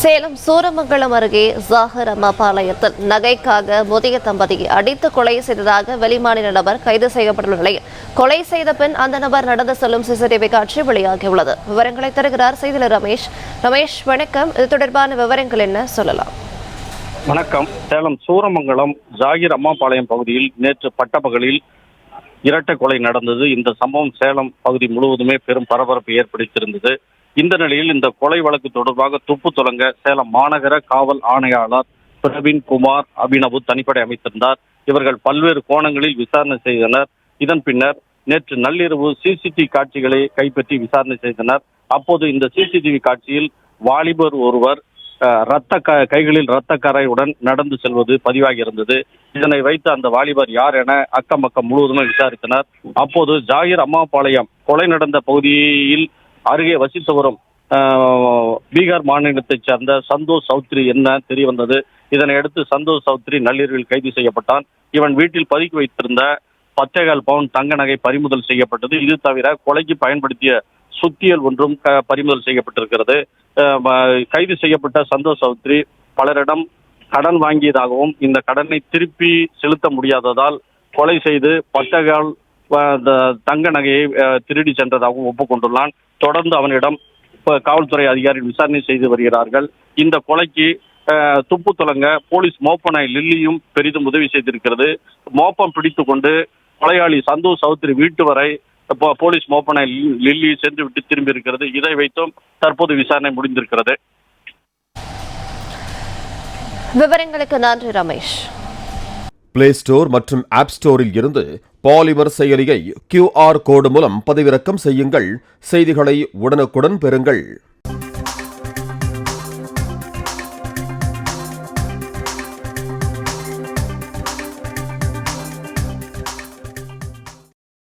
சேலம் சூரமங்கலம் அருகே ஜாகர் அம்மாபாளையத்தில் நகைக்காக முதிய தம்பதியை அடித்து கொலை செய்ததாக வெளிமாநில நபர் கைது செய்யப்பட்டுள்ள நிலையில் கொலை செய்த பின் அந்த நபர் நடந்து செல்லும் சிசிடிவி காட்சி வெளியாகியுள்ளது. விவரங்களை தருகிறார் செய்தியாளர் ரமேஷ். ரமேஷ், வணக்கம். இது தொடர்பான விவரங்கள் என்ன சொல்லலாம்? வணக்கம். சேலம் சூரமங்கலம் ஜாகிர் அம்மாபாளையம் பகுதியில் நேற்று பட்டப்பகலில் இரட்டை கொலை நடந்தது. இந்த சம்பவம் சேலம் பகுதி முழுவதுமே பெரும் பரபரப்பை ஏற்படுத்தியிருந்தது. இந்த நிலையில் இந்த கொலை வழக்கு தொடர்பாக துப்பு தொடங்க சேலம் மாநகர காவல் ஆணையாளர் பிரவீன் குமார் அபினவு தனிப்படை அமைத்திருந்தார். இவர்கள் பல்வேறு கோணங்களில் விசாரணை செய்தனர். இதன் பின்னர் நேற்று நள்ளிரவு சிசிடிவி காட்சிகளை கைப்பற்றி விசாரணை செய்தனர். அப்போது இந்த சிசிடிவி காட்சியில் வாலிபர் ஒருவர் கைகளில் இரத்த கரையுடன் நடந்து செல்வது பதிவாகி இருந்தது. இதனை வைத்து அந்த வாலிபர் யார் என அக்கம் பக்கம் முழுவதுமே விசாரித்தனர். அப்போது ஜாகிர் அம்மாபாளையம் கொலை நடந்த பகுதியில் அருகே வசித்து வரும் பீகார் மாநிலத்தைச் சேர்ந்த சந்தோஷ் சௌத்ரி என்ன தெரிய வந்தது. இதனையடுத்து சந்தோஷ் சௌத்ரி நள்ளிரவில் கைது செய்யப்பட்டான். இவன் வீட்டில் பதுக்கி வைத்திருந்த 10.25 பவுன் தங்க நகை பறிமுதல் செய்யப்பட்டது. இது தவிர கொலைக்கு பயன்படுத்திய சுத்தியல் ஒன்றும் பறிமுதல் செய்யப்பட்டிருக்கிறது. கைது செய்யப்பட்ட சந்தோஷ் சௌத்ரி பலரிடம் கடன் வாங்கியதாகவும் இந்த கடனை திருப்பி செலுத்த முடியாததால் கொலை செய்து 10.25 தங்க நகையை திருடி சென்றதாகவும் ஒப்புக்கொண்டுள்ளான். தொடர்ந்து அவனிடம் காவல்துறை அதிகாரிகள் விசாரணை செய்து வருகிறார்கள். இந்த கொலைக்கு துப்பு தொடங்க போலீஸ் மோப்ப நாய் லில்லியும் பெரிதும் உதவி செய்திருக்கிறது. மோப்பம் பிடித்து கொண்டு கொலையாளி சந்தோஷ் சௌத்ரி வீட்டு வரை போலீஸ் மோப்ப நாய் லில்லி சென்று விட்டு திரும்பி இருக்கிறது. இதை வைத்தும் தற்போது விசாரணை முடிந்திருக்கிறது. விவரங்களுக்கு நன்றி ரமேஷ். பிளே ஸ்டோர் மற்றும் ஆப் ஸ்டோரில் இருந்து பாலிமர் செயலியை QR கோடு மூலம் பதிவிறக்கம் செய்யுங்கள். செய்திகளை உடனுக்குடன் பெறுங்கள்.